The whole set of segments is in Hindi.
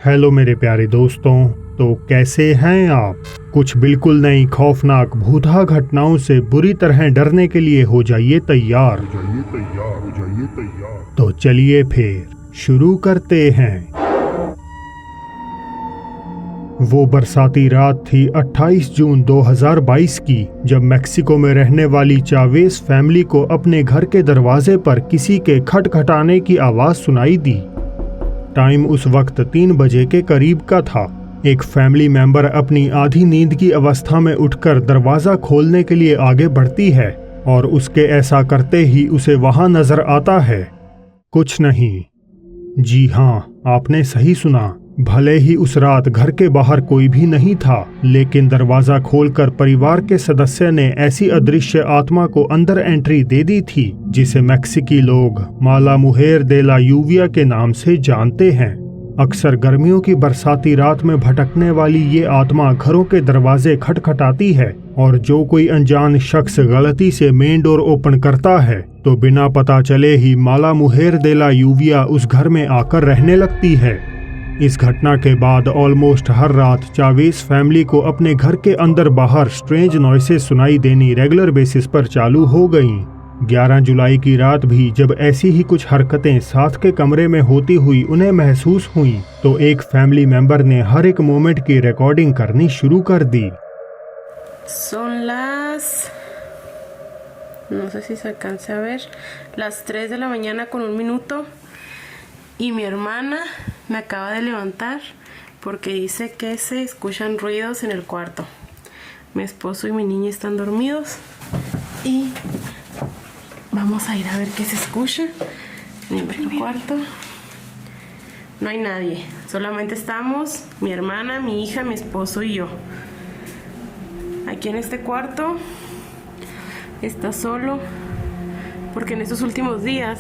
हेलो मेरे प्यारे दोस्तों, तो कैसे हैं आप। कुछ बिल्कुल नई खौफनाक भूतहा घटनाओं से बुरी तरह डरने के लिए हो जाइए तैयार। तो चलिए फिर शुरू करते हैं। वो बरसाती रात थी 28 जून 2022 की, जब मेक्सिको में रहने वाली चावेस फैमिली को अपने घर के दरवाजे पर किसी के खटखटाने की आवाज सुनाई दी। टाइम उस वक्त 3 बजे के करीब का था। एक फैमिली मेंबर अपनी आधी नींद की अवस्था में उठकर दरवाजा खोलने के लिए आगे बढ़ती है और उसके ऐसा करते ही उसे वहां नजर आता है कुछ नहीं। जी हाँ, आपने सही सुना। भले ही उस रात घर के बाहर कोई भी नहीं था, लेकिन दरवाजा खोलकर परिवार के सदस्य ने ऐसी अदृश्य आत्मा को अंदर एंट्री दे दी थी जिसे मैक्सिकी लोग माला मुहेर दे ला यूविया के नाम से जानते हैं। अक्सर गर्मियों की बरसाती रात में भटकने वाली ये आत्मा घरों के दरवाजे खटखटाती है और जो कोई अनजान शख्स गलती से मेन डोर ओपन करता है तो बिना पता चले ही माला मुहेर दे ला यूविया उस घर में आकर रहने लगती है। इस घटना के बाद ऑलमोस्ट हर रात चावेस फैमिली को अपने घर के अंदर बाहर स्ट्रेंज नॉइसेस सुनाई देनी रेगुलर बेसिस पर चालू हो गईं। 11 जुलाई की रात भी जब ऐसी ही कुछ हरकतें साथ के कमरे में होती हुई उन्हें महसूस हुईं, तो एक फैमिली मेंबर ने हर एक मोमेंट की रिकॉर्डिंग करनी शुरू कर दी। Son las... no sé si se alcanza a ver, las 3 de la mañana con 1 minuto y mi hermana me acaba de levantar porque dice que se escuchan ruidos en el cuarto. Mi esposo y mi niña están dormidos y vamos a ir a ver qué se escucha en el cuarto. No hay nadie, solamente estamos mi hermana, mi hija, mi esposo y yo. Aquí en este cuarto está solo porque en estos últimos días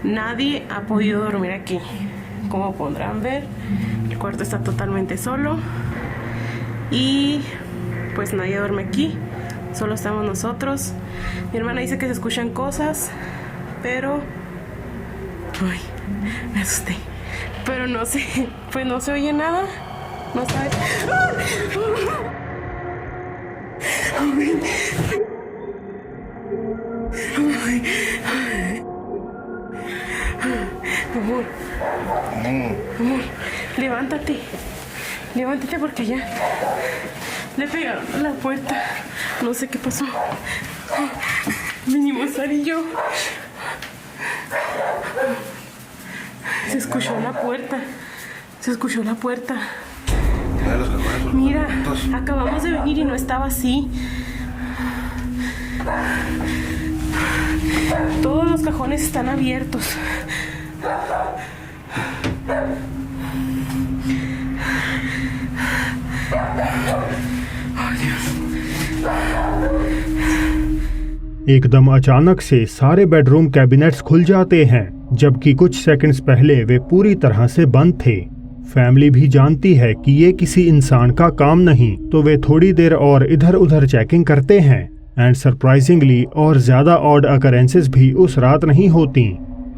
nadie ha podido dormir aquí. Como podrán ver, el cuarto está totalmente solo y pues nadie duerme aquí, solo estamos nosotros. Mi hermana dice que se escuchan cosas, pero... Uy, me asusté. Pero no sé, pues no se oye nada. No sabe. Amor, levántate. Levántate porque ya le pegaron a la puerta. No sé qué pasó. Vinimos Sara y yo. Se escuchó la puerta. Se escuchó la puerta. Mira, acabamos de venir y no estaba así. Todos los cajones están abiertos. एकदम अचानक से सारे बेडरूम कैबिनेट्स खुल जाते हैं, जबकि कुछ सेकंड्स पहले वे पूरी तरह से बंद थे। फैमिली भी जानती है कि ये किसी इंसान का काम नहीं, तो वे थोड़ी देर और इधर उधर चेकिंग करते हैं। एंड सरप्राइजिंगली और ज्यादा ऑड अकरेंसेस भी उस रात नहीं होती।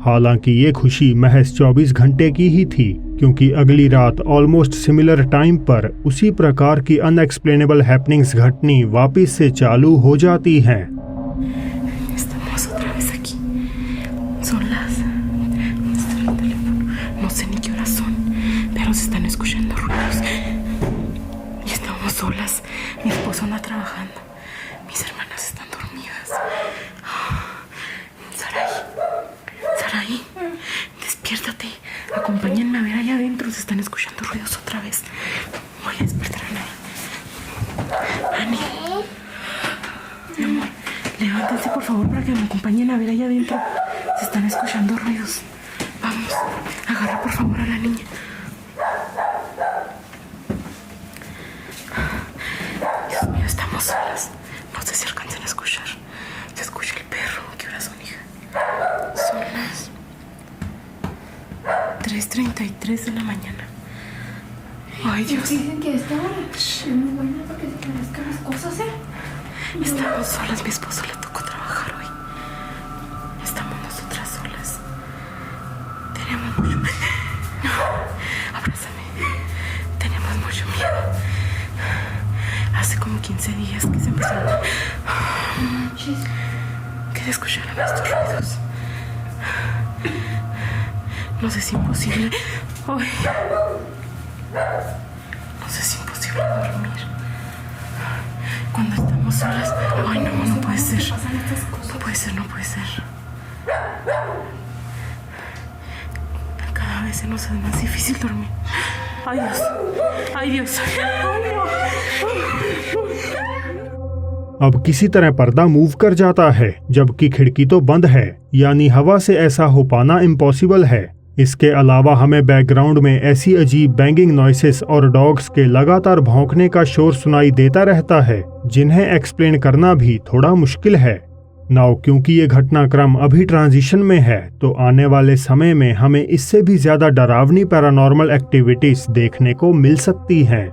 हालांकि ये खुशी महज 24 घंटे की ही थी, क्योंकि अगली रात ऑलमोस्ट सिमिलर टाइम पर उसी प्रकार की अनएक्सप्लेनेबल हैपनिंग्स घटनी वापस से चालू हो जाती हैं। Solas, mi esposo anda trabajando, mis hermanas están dormidas. Saraí, despiértate, acompáñenme a ver allá adentro, se están escuchando ruidos otra vez. Voy a despertar a Nani. Mi amor, levántense por favor para que me acompañen a ver allá adentro, se están escuchando ruidos. Vamos, agarra por favor a la niña. Estamos solas. No sé si alcanzan a escuchar. Se escucha el perro. ¿Qué horas son, hija? Son las 3:33 de la mañana. Ay, Dios. Dicen que esta hora es muy buena para que se parezcan las cosas, ¿eh? Estamos solas. Mi esposo le tocó trabajar hoy. Estamos nosotras solas. Tenemos mucho... 15 días que se empezaron que se escucharon estos ruidos. No sé si es imposible. Ay. No sé si es imposible dormir cuando estamos solas. Ay, no puede ser. No puede ser, no puede ser. Cada vez se nos hace más difícil dormir. Ay, Dios. Ay, Dios. Ay, no. अब किसी तरह पर्दा मूव कर जाता है जबकि खिड़की तो बंद है, यानी हवा से ऐसा हो पाना इम्पॉसिबल है। इसके अलावा हमें बैकग्राउंड में ऐसी अजीब बैंगिंग नॉइसेस और डॉग्स के लगातार भौंकने का शोर सुनाई देता रहता है जिन्हें एक्सप्लेन करना भी थोड़ा मुश्किल है। नाउ क्योंकि ये घटनाक्रम अभी ट्रांजिशन में है तो आने वाले समय में हमें इससे भी ज्यादा डरावनी पैरानॉर्मल एक्टिविटीज देखने को मिल सकती हैं।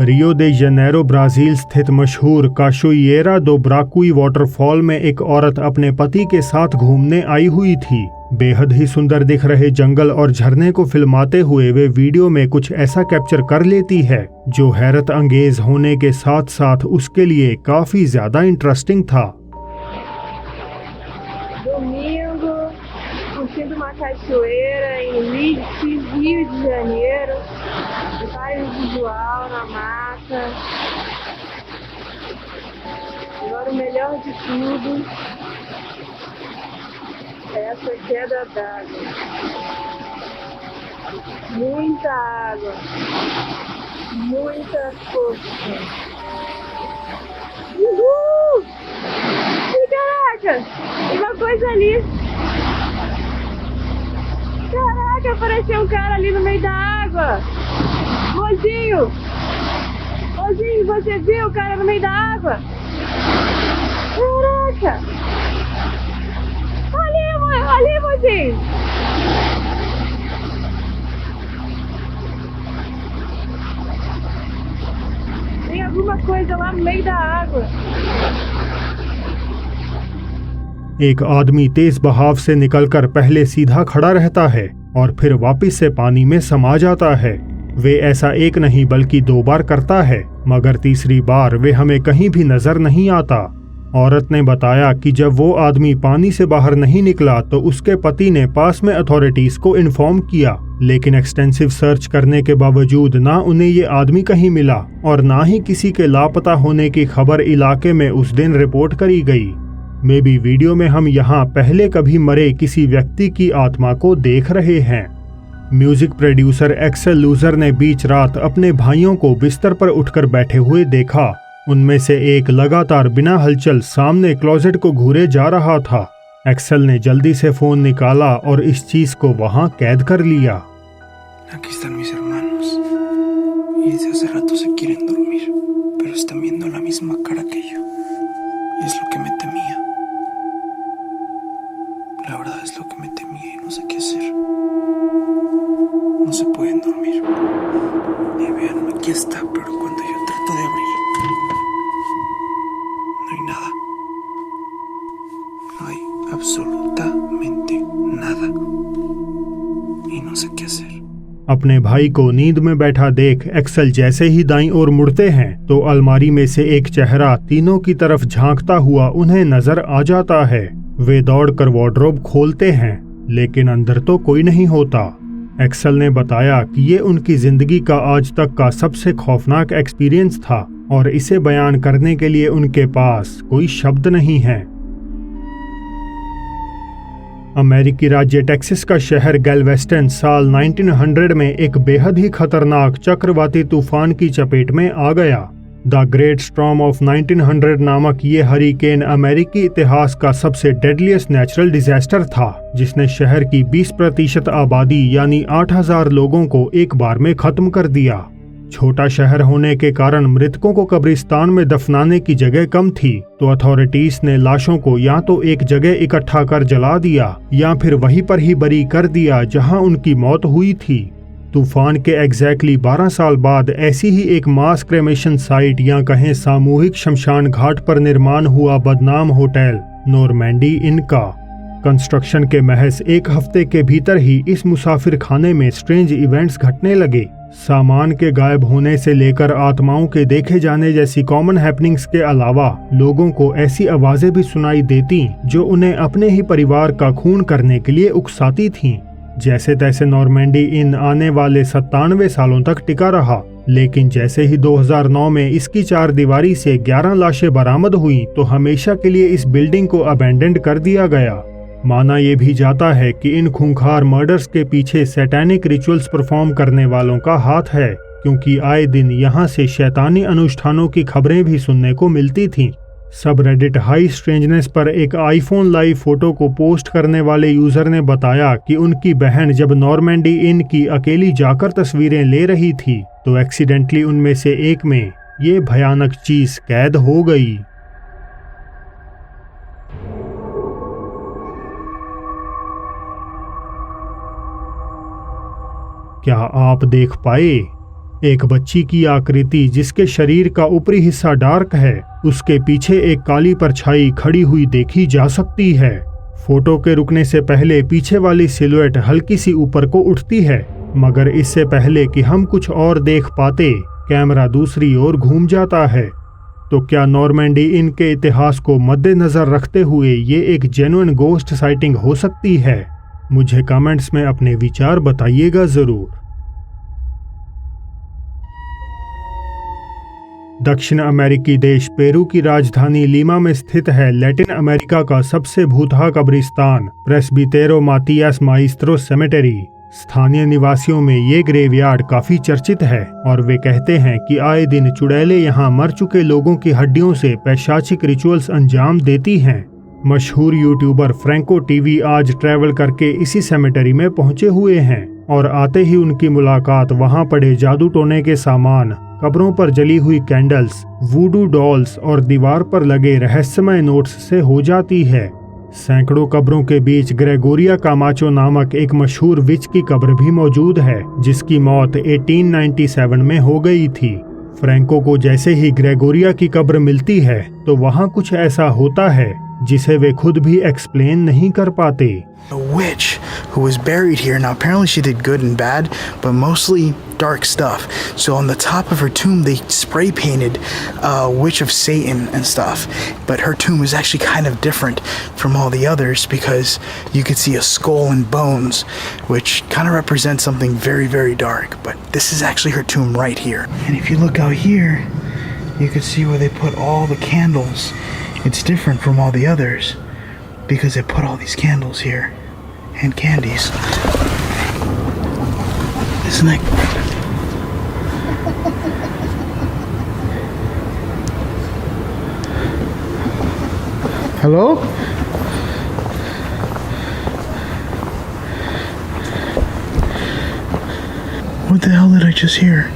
रियो दे जनेरो ब्राजील स्थित मशहूर काशोइएरा दो ब्राकुई वाटरफॉल में एक औरत अपने पति के साथ घूमने आई हुई थी। बेहद ही सुंदर दिख रहे जंगल और झरने को फिल्माते हुए वे वीडियो में कुछ ऐसा कैप्चर कर लेती है जो हैरत अंगेज होने के साथ साथ उसके लिए काफी ज्यादा इंटरेस्टिंग था। Domingo, curtindo uma cachoeira em Leeds, Rio de Janeiro. Vários visual na mata. Agora o melhor de tudo é essa queda d'água. Muita água. Muita força. Uhul! E caraca! Tem uma coisa ali. Caraca, apareceu um cara ali no meio da água. Mozinho! Mozinho, você viu o cara no meio da água? Caraca! Ali, mozinho! Tem alguma coisa lá no meio da água. एक आदमी तेज बहाव से निकलकर पहले सीधा खड़ा रहता है और फिर वापस से पानी में समा जाता है। वे ऐसा एक नहीं बल्कि 2 बार करता है, मगर तीसरी बार वे हमें कहीं भी नजर नहीं आता। औरत ने बताया कि जब वो आदमी पानी से बाहर नहीं निकला तो उसके पति ने पास में अथॉरिटीज को इन्फॉर्म किया, लेकिन एक्सटेंसिव सर्च करने के बावजूद ना उन्हें ये आदमी कहीं मिला और ना ही किसी के लापता होने की खबर इलाके में उस दिन रिपोर्ट करी गई। मे बी वीडियो में हम यहाँ पहले कभी मरे किसी व्यक्ति की आत्मा को देख रहे हैं। म्यूजिक प्रोड्यूसर एक्सेल लूजर ने बीच रात अपने भाइयों को बिस्तर पर उठकर बैठे हुए देखा। उनमें से एक लगातार बिना हलचल सामने क्लोजेट को घूरे जा रहा था। एक्सेल ने जल्दी से फोन निकाला और इस चीज को वहां कैद कर लिया। Aquí están mis hermanos y desde hace rato se quieren dormir, pero están viendo la misma cara que yo y es lo que me temía. La verdad es lo que me temía y no sé qué hacer. No se pueden dormir. Y vean, aquí está, pero cuando yo trato de abrir, no hay nada. No hay absolutamente nada. Y no sé qué hacer. अपने भाई को नींद में बैठा देख एक्सेल जैसे ही दाईं ओर मुड़ते हैं तो अलमारी में से एक चेहरा तीनों की तरफ झांकता हुआ उन्हें नजर आ जाता है। वे दौड़कर वार्डरोब खोलते हैं, लेकिन अंदर तो कोई नहीं होता। एक्सेल ने बताया कि ये उनकी जिंदगी का आज तक का सबसे खौफनाक एक्सपीरियंस था और इसे बयान करने के लिए उनके पास कोई शब्द नहीं है। अमेरिकी राज्य टेक्सास का शहर गैल्वेस्टन साल 1900 में एक बेहद ही खतरनाक चक्रवाती तूफान की चपेट में आ गया। द ग्रेट स्टॉर्म ऑफ 1900 नामक ये हरिकेन अमेरिकी इतिहास का सबसे डेडलीस्ट नेचुरल डिजास्टर था, जिसने शहर की 20% आबादी यानी 8000 लोगों को एक बार में खत्म कर दिया। छोटा शहर होने के कारण मृतकों को कब्रिस्तान में दफनाने की जगह कम थी, तो अथॉरिटीज ने लाशों को या तो एक जगह इकट्ठा कर जला दिया या फिर वहीं पर ही बरी कर दिया जहां उनकी मौत हुई थी। तूफान के एग्जैक्टली 12 साल बाद ऐसी ही एक मास क्रेमेशन साइट या कहें सामूहिक शमशान घाट पर निर्माण हुआ बदनाम होटल नॉर्मैंडी इन का कंस्ट्रक्शन के महज 1 हफ्ते के भीतर ही इस मुसाफिर खाने में स्ट्रेंज इवेंट्स घटने लगे। सामान के गायब होने से लेकर आत्माओं के देखे जाने जैसी कॉमन हैपनिंग्स के अलावा लोगों को ऐसी आवाजें भी सुनाई देती जो उन्हें अपने ही परिवार का खून करने के लिए उकसाती थीं। जैसे तैसे नॉर्मैंडी इन आने वाले 97 सालों तक टिका रहा, लेकिन जैसे ही 2009 में इसकी 4 दीवारी से 11 लाशें बरामद हुई तो हमेशा के लिए इस बिल्डिंग को अबैंडन्ड कर दिया गया। माना यह भी जाता है कि इन खूंखार मर्डर्स के पीछे सैटेनिक रिचुअल्स परफॉर्म करने वालों का हाथ है, क्योंकि आए दिन यहाँ से शैतानी अनुष्ठानों की खबरें भी सुनने को मिलती थीं। सब रेडिट हाई स्ट्रेंजनेस पर एक आईफोन लाइव फोटो को पोस्ट करने वाले यूजर ने बताया कि उनकी बहन जब नॉर्मैंडी इन की अकेली जाकर तस्वीरें ले रही थी तो एक्सीडेंटली उनमें से एक में ये भयानक चीज कैद हो गई। क्या आप देख पाए? एक बच्ची की आकृति जिसके शरीर का ऊपरी हिस्सा डार्क है, उसके पीछे एक काली परछाई खड़ी हुई देखी जा सकती है। फोटो के रुकने से पहले पीछे वाली सिलुएट हल्की सी ऊपर को उठती है, मगर इससे पहले कि हम कुछ और देख पाते कैमरा दूसरी ओर घूम जाता है। तो क्या नॉर्मैंडी इन के इतिहास को मद्देनजर रखते हुए ये एक जेन्युइन गोस्ट साइटिंग हो सकती है? मुझे कमेंट्स में अपने विचार बताइएगा जरूर। दक्षिण अमेरिकी देश पेरू की राजधानी लीमा में स्थित है लैटिन अमेरिका का सबसे भूतहा कब्रिस्तान प्रेस्बितेरो मातियास माइस्त्रो सेमेटेरी। स्थानीय निवासियों में ये ग्रेवयार्ड काफी चर्चित है और वे कहते हैं कि आए दिन चुड़ैलें यहाँ मर चुके लोगों की हड्डियों से पैशाचिक रिचुअल्स अंजाम देती हैं। मशहूर यूट्यूबर फ्रैंको टीवी आज ट्रैवल करके इसी सेमेटरी में पहुंचे हुए हैं और आते ही उनकी मुलाकात वहां पड़े जादू टोने के सामान, कब्रों पर जली हुई कैंडल्स, वूडू डॉल्स और दीवार पर लगे रहस्यमय नोट्स से हो जाती है। सैकड़ों कब्रों के बीच ग्रेगोरिया कामाचो नामक एक मशहूर विच की कब्र भी मौजूद है, जिसकी मौत 1897 में हो गई थी। फ्रैंको को जैसे ही ग्रेगोरिया की कब्र मिलती है तो वहाँ कुछ ऐसा होता है जिसे वे खुद भी एक्सप्लेन नहीं कर पाते। A witch who was buried here. Now apparently she did good and bad, but mostly dark stuff. So on the top of her tomb they spray painted Witch of Satan and stuff. But her tomb is actually kind of different from all the others because you could see a skull and bones, which kind of represents something very, very dark. But this is actually her tomb right here. And if you look out here, you can see where they put all the candles. It's different from all the others because they put all these candles here and candies. Isn't it? Hello? What the hell did I just hear?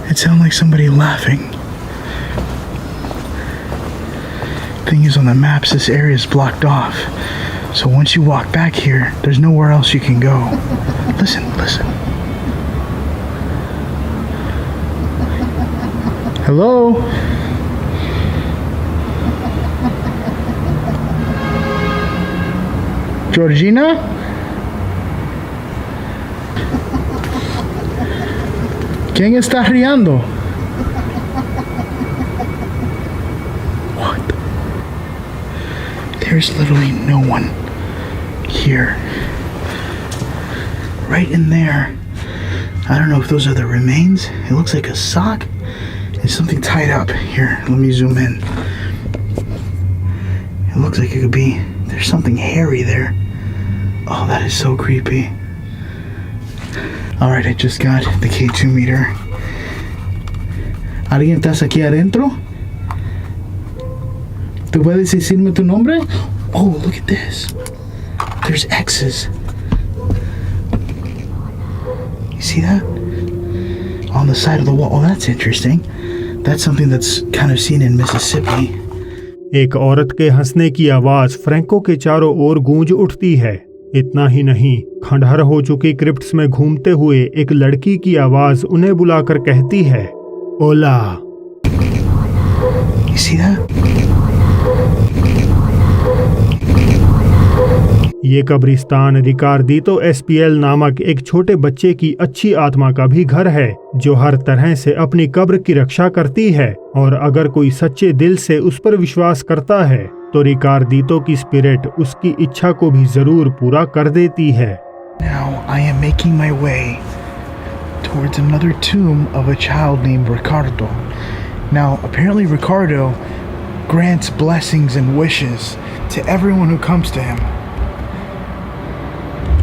It sounded like somebody laughing. Thing is, on the maps this area is blocked off, so once you walk back here there's nowhere else you can go. Listen. Hello? Georgina? ¿Quién está riendo? There's literally no one here. Right in there. I don't know if those are the remains. It looks like a sock. There's something tied up. Here, let me zoom in. It looks like it could be, there's something hairy there. Oh, that is so creepy. Alright, I just got the K2 meter. ¿Alguien estás aquí adentro? ¿Tú puedes decirme tu nombre? Oh, look at this. There's X's. You see that? On the side of the wall. Oh, that's interesting. That's something that's kind of seen in Mississippi. एक औरत के हंसने की आवाज फ्रैंको के चारों ओर गूंज उठती है। इतना ही नहीं, खंडहर हो चुकी क्रिप्ट्स में घूमते हुए एक लड़की की आवाज उन्हें बुलाकर कहती है, ओला। You see that? ये कब्रिस्तान रिकार्डितो एसपीएल नामक एक छोटे बच्चे की अच्छी आत्मा का भी घर है, जो हर तरह से अपनी कब्र की रक्षा करती है, और अगर कोई सच्चे दिल से उस पर विश्वास करता है तो रिकार्डितो की स्पिरिट उसकी इच्छा को भी जरूर पूरा कर देती है। Now I am making my way towards another tomb of a child named Ricardo. Now apparently Ricardo grants blessings and wishes to everyone who comes to him.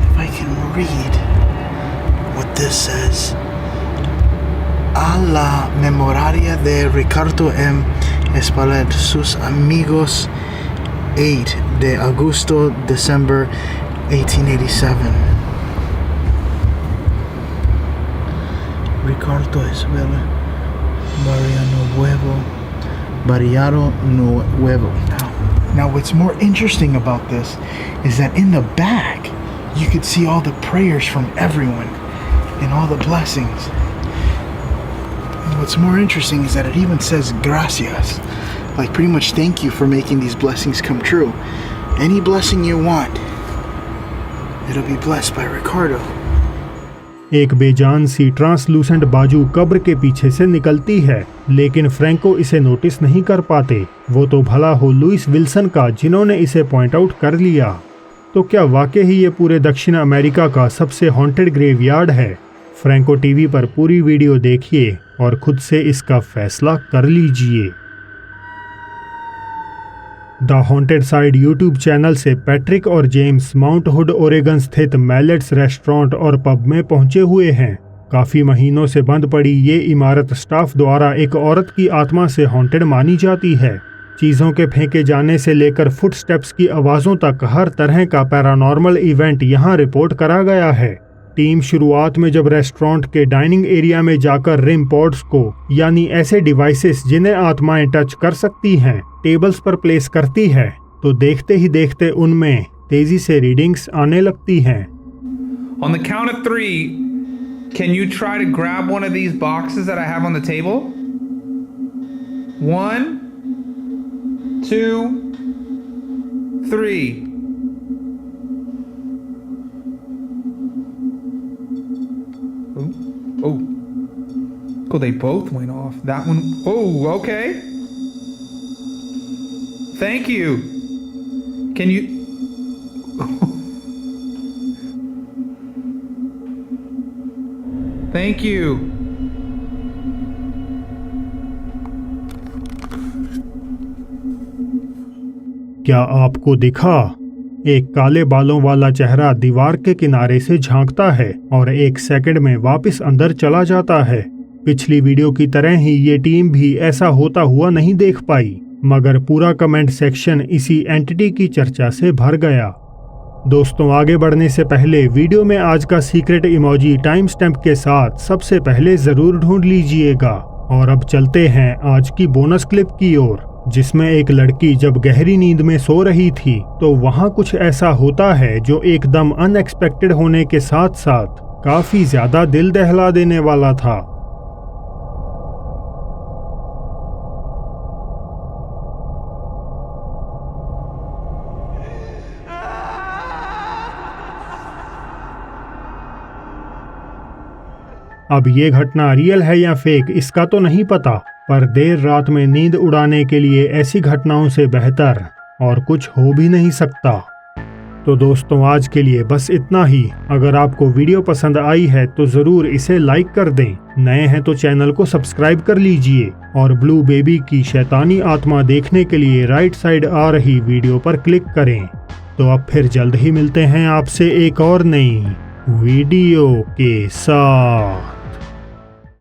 If I can read what this says. A la memoria de Ricardo M. Espaillat, sus amigos, 8 de Agosto, December 1887. Ricardo Isabella Barriano Nuevo. Now what's more interesting about this is that in the back you could see all the prayers from everyone and all the blessings. And what's more interesting is that it even says gracias, like pretty much thank you for making these blessings come true. Any blessing you want, it'll be blessed by Ricardo. एक बेजान सी ट्रांसलूसेंट बाजू कब्र के पीछे से निकलती है, लेकिन फ्रैंको इसे नोटिस नहीं कर पाते। वो तो भला हो लुइस विल्सन का, जिन्होंने इसे पॉइंट आउट कर लिया। तो क्या वाकई ही ये पूरे दक्षिण अमेरिका का सबसे हॉन्टेड ग्रेवयार्ड है? फ्रैंको टीवी पर पूरी वीडियो देखिए और खुद से इसका फैसला कर लीजिए। The haunted side YouTube channel से पैट्रिक और जेम्स माउंट हुड ओरेगन स्थित मैलेट्स रेस्टोरेंट और पब में पहुंचे हुए हैं। काफी महीनों से बंद पड़ी ये इमारत स्टाफ द्वारा एक औरत की आत्मा से हॉन्टेड मानी जाती है। चीजों के फेंके जाने से लेकर फुटस्टेप्स की आवाजों तक हर तरह का पैरानॉर्मल इवेंट यहाँ रिपोर्ट करा गया है। टीम शुरुआत में जब रेस्टोरेंट के डाइनिंग एरिया में जाकर रिम पॉड्स को, यानी ऐसे डिवाइसेस जिन्हें आत्माएं टच कर सकती हैं, टेबल्स पर प्लेस करती है, तो देखते ही देखते उनमें तेजी से रीडिंग्स आने लगती हैं। On the count of 3, can you try to grab one of these boxes that I have on the table? 1, 2, 3. Oh, cool, they both went off. That one, oh, okay. Thank you. Can you? Thank you. क्या आपको दिखा? एक काले बालों वाला चेहरा दीवार के किनारे से झांकता है और 1 सेकंड में वापस अंदर चला जाता है। पिछली वीडियो की तरह ही ये टीम भी ऐसा होता हुआ नहीं देख पाई, मगर पूरा कमेंट सेक्शन इसी एंटिटी की चर्चा से भर गया। दोस्तों, आगे बढ़ने से पहले वीडियो में आज का सीक्रेट इमोजी टाइम स्टैम्प के साथ सबसे पहले जरूर ढूंढ लीजिएगा। और अब चलते हैं आज की बोनस क्लिप की ओर, जिसमें एक लड़की जब गहरी नींद में सो रही थी तो वहां कुछ ऐसा होता है जो एकदम अनएक्सपेक्टेड होने के साथ साथ काफी ज्यादा दिल दहला देने वाला था। अब ये घटना रियल है या फेक इसका तो नहीं पता, पर देर रात में नींद उड़ाने के लिए ऐसी घटनाओं से बेहतर और कुछ हो भी नहीं सकता। तो दोस्तों, आज के लिए बस इतना ही। अगर आपको वीडियो पसंद आई है तो ज़रूर इसे लाइक कर दें। नए हैं तो चैनल को सब्सक्राइब कर लीजिए और ब्लू बेबी की शैतानी आत्मा देखने के लिए राइट साइड आ रही वीडियो पर क्लिक करें। तो अब फिर जल्द ही मिलते हैं आपसे एक और नई वीडियो के साथ।